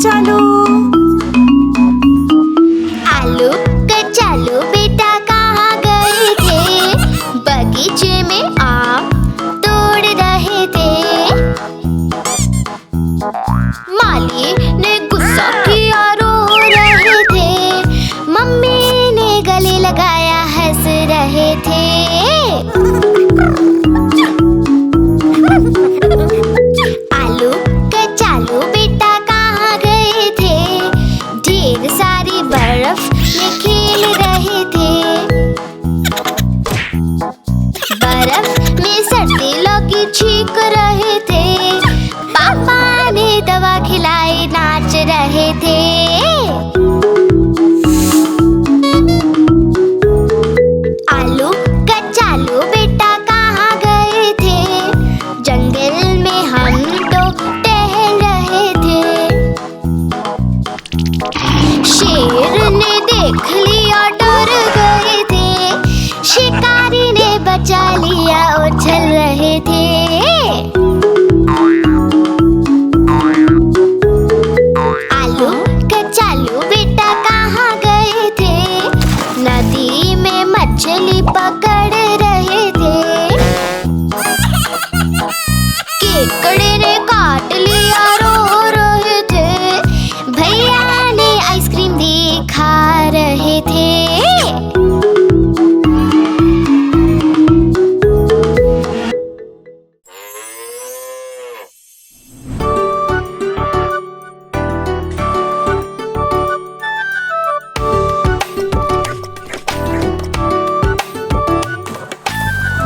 कचालू। आलू कचालू बेटा कहाँ गए थे? बगीचे में आम तोड़ रहे थे। माली ने गुस्सा किया, रो रहे थे। मम्मी ने गले लगाया, हंस रहे थे। आलू कचालू बेटा कहाँ गए थे? ढेर सारी बर्फ में खेल रहे थे। बर्फ में सर्दी लौकी छींक रहे थे। पापा ने दवा खिलाई, नाच रहे थे। आलू कचालू बेटा कहाँ गए थे? जंगल में हम तो टहल रहे थे। शेर ने देख लिया, डर गए थे। शिकारी ने बचा लिया, उछल रहे थे। आलू कचालू बेटा कहाँ गए थे? नदी में मछली पकड़ रहे थे। केकड़े ने काट लिया, रो रहे थे। भैया ने आइसक्रीम दी, खा रहे थे।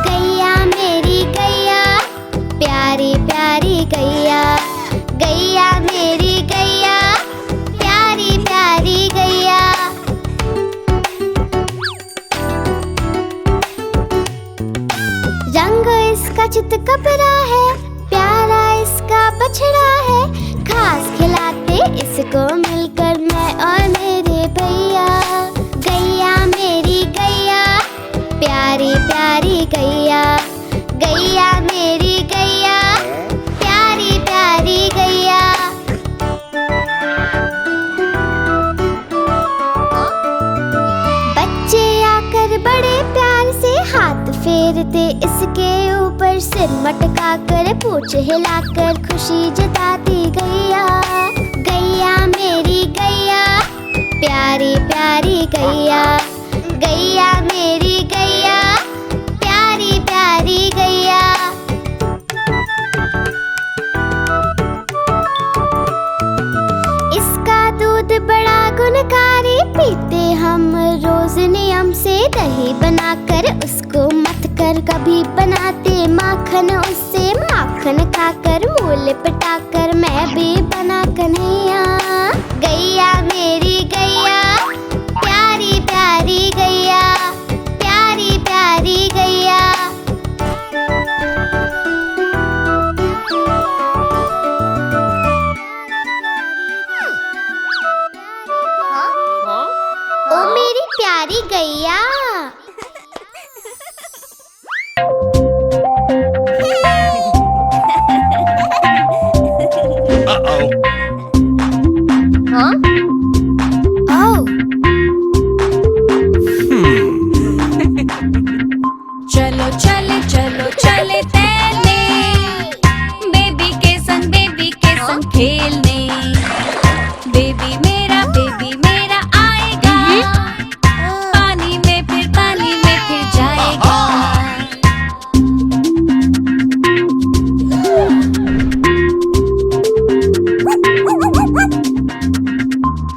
गैया मेरी गैया, प्यारी प्यारी गैया। गैया मेरी गैया, प्यारी प्यारी गैया। रंग इसका चितकबरा है, प्यारा इसका बछड़ा है। घास खिलाते इसको मिलकर मैं और मेरे भैया। गैया मेरी गैया, प्यारी प्यारी गैया। गैया मेरी गैया, प्यारी प्यारी गैया। बच्चे आकर बड़े प्यार से हाथ फेरते इसके ऊपर, सिर मटका कर पूंछ हिलाकर खुशी जताती गैया। गैया मेरी गैया, प्यारी प्यारी गैया। गैया मेरी गैया, प्यारी प्यारी गैया। इसका दूध बड़ा गुणकारी, पीते हम रोज नियम से। दही बनाकर उसको मथ कर कभी बनाते माखन उससे। माखन खाकर मूल पटाकर मैं भी बना कन्हैया। गैया मेरी गैया, प्यारी प्यारी गैया। प्यारी प्यारी गैया। ओ मेरी प्यारी गैया। हाँ? ओह। चलो चले चलो चले तैरने, बेबी के संग खेलने। बेबी मेरा आएगा, पानी में फिर जाएगा।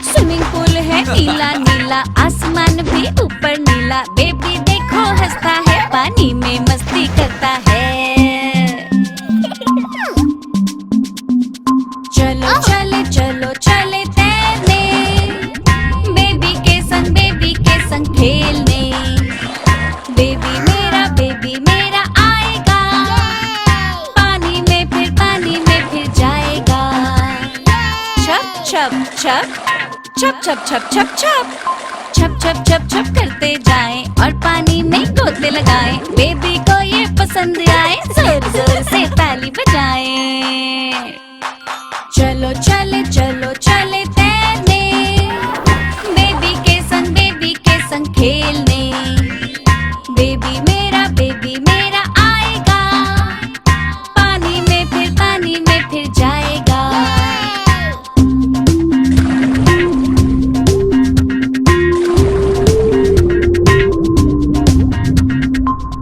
स्विमिंग पूल है नीला नीला, आसमान भी ऊपर नीला। बेबी देखो हंसता है, पानी में मस्ती करता है। चलो चले चलो चले तैरने, बेबी के संग खेलने। बेबी मेरा आएगा, पानी में फिर जाएगा। छप छप छप छप छप छप छप छप छप छप छप छप करते जाएं और पानी में गोते लगाएं। बेबी को ये पसंद आए, जोर जोर से ताली बजाएं। चलो चले चलो चले खेलने। बेबी मेरा आएगा, पानी में फिर जाएगा।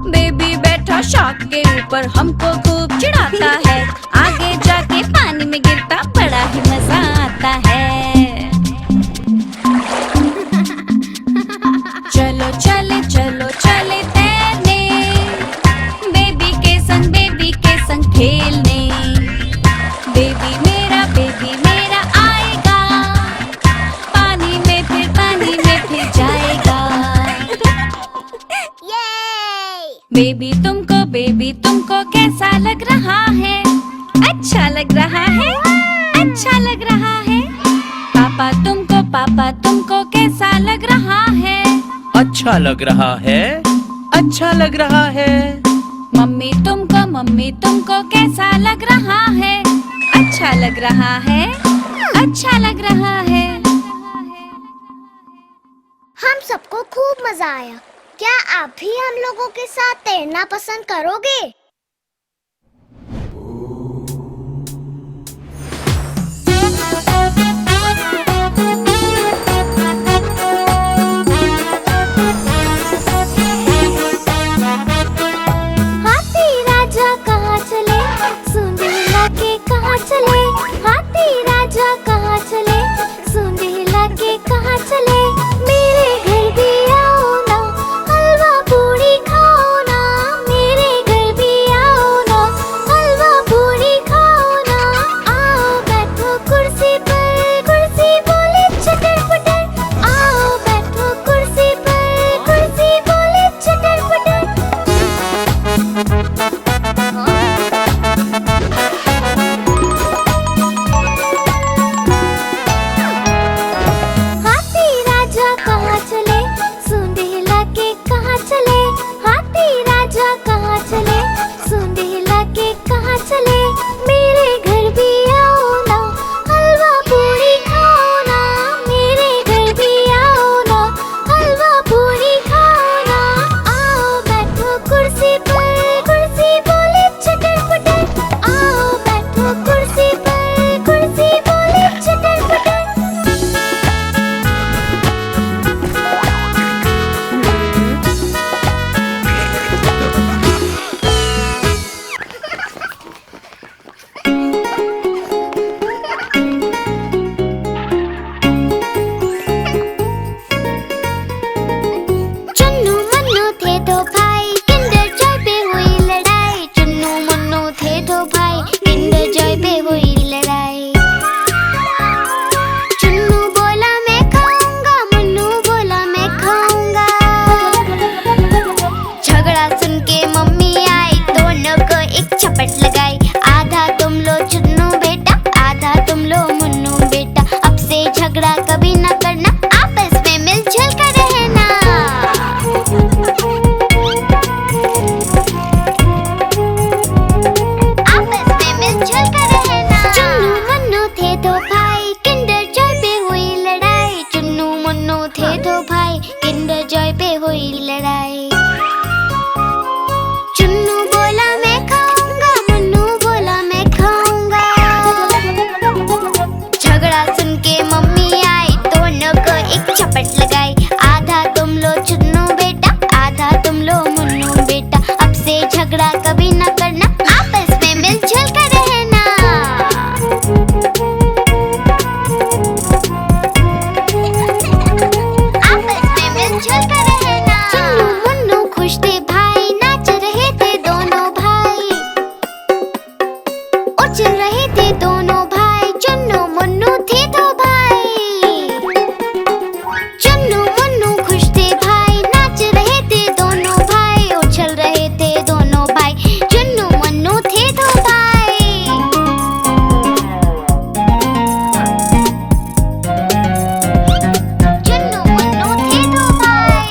बेबी बैठा शाक के ऊपर हमको खूब चिढ़ाता है, आगे जाके पानी में गिरता बड़ा ही मजा आता है। चलो चले तैरने, बेबी के संग खेलने। बेबी मेरा आएगा, पानी में फिर जाएगा। बेबी तुमको कैसा लग रहा है? अच्छा लग रहा है, अच्छा लग रहा है। पापा तुमको कैसा लग रहा है? अच्छा लग रहा है, अच्छा लग रहा है। मम्मी तुमको कैसा लग रहा है? अच्छा लग रहा है, अच्छा लग रहा है। हम सबको खूब मजा आया। क्या आप भी हम लोगों के साथ तैरना पसंद करोगे? हाथी राजा कहाँ चले, सुंदीला के कहाँ चले। हाथी राजा कहाँ चले, सुंदीला के कहाँ चले। मेरे घर भी आओ ना, हलवा पूरी खाओ ना। मेरे घर भी आओ ना, हलवा पूरी खाओ ना। आओ बैठो कुर्सी पर, कुर्सी बोले चटर पटर। आओ बैठो कुर्सी पर, कुर्सी बोले चटर पटर। हाथी राजा कहाँ चले, सुंदीला के कहाँ चले। हाथी राजा कहाँ चले, सुंदीला के कहाँ चले। मेरे घर भी आओ ना, हलवा पूरी खाओ ना। मेरे घर भी आओ ना, हलवा पूरी खाओ ना। आओ बैठो कुर्सी पर, कुर्सी बोले चटर पटर। आओ बैठो कुर्सी पर, कुर्सी बोले चटर पटर। चुन्नू मुन्नू थे दो भाई, किंडर जॉय पे हुई लड़ाई। चुन्नू मुन्नू थे दो भाई, किंडर जॉय पे हुई लड़ाई। चुन्नू बोला मैं खाऊंगा, मुन्नू बोला मैं खाऊंगा। झगड़ा सुन के मम्मी आई, दोनों को एक चपट लगाई। आधा तुम लो चुन्नू बेटा, आधा तुम लो मुन्नू बेटा। अब से झगड़ा कभी न करना, आपस में मिलजुल कर रहना। आपस में मिलजुल कर रहना। चुन्नू मुन्नू थे दो भाई, किंडर जॉय पे हुई लड़ाई। चुन्नू मुन्नू थे दो भाई, किंडर जॉय पे हुई लड़ाई। चुन्नू बोला मैं खाऊंगा, मुन्नू बोला मैं खाऊंगा। झगड़ा सुन के मम्मी आई, दोनों को एक चपट लगाई। आधा तुम लो चुन्नू बेटा, आधा तुम लो मुन्नू बेटा। अब से झगड़ा कभी न करना, आपस में मिलजुल कर रहना। आपस में मिलजुल कर रहना। चुन्नू मुन्नू खुश थे भाई, नाच रहे थे दोनों भाई। उछल रहे थे दोनों भाई, चुन्नू मुन्नू थे दो भाई। चुन्नू मुन्नू खुश थे भाई, नाच रहे थे दोनों भाई। उछल रहे थे दोनों भाई, चुन्नू मुन्नू थे दो भाई। चुन्नू मुन्नू थे दो भाई।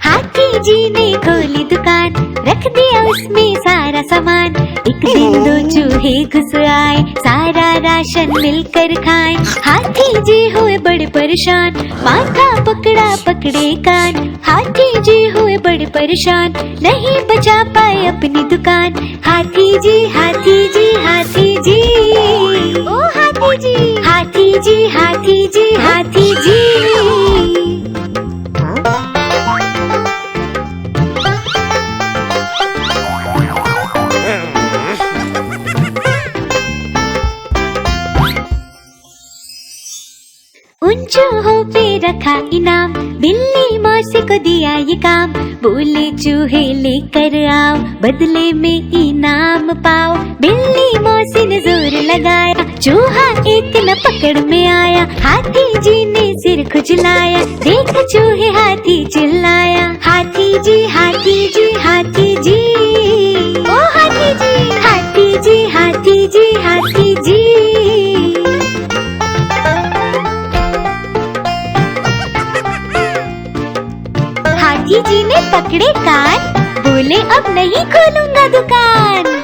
हाथी जी ने खोली दुकान, रख दिया उसमें सारा सामान। एक दिन दो चूहे घुस आए, सारा राशन मिलकर खाए। हाथी जी हुए बड़े परेशान, माथा पकड़ा पकड़े कान। हाथी जी हुए बड़े परेशान, नहीं बचा पाए अपनी दुकान। हाथी जी हाथी जी हाथी जी, ओ हाथी जी, हाथी जी हाथी जी हाथी जी। उन चूहों पे रखा इनाम, बिल्ली मौसी को दिया ये काम। बोले चूहे लेकर आओ, बदले में इनाम पाओ। बिल्ली मौसी ने जोर लगाया, चूहा एक न पकड़ में आया। हाथी जी ने सिर खुजलाया, देख चूहे हाथी चिल्लाया। हाथी जी हाथी जी हाथी जी, ओ हाथी जी, हाथी जी हाथी जी हाथी जी। हाथी जी ने पकड़े कान, बोले अब नहीं खोलूंगा दुकान।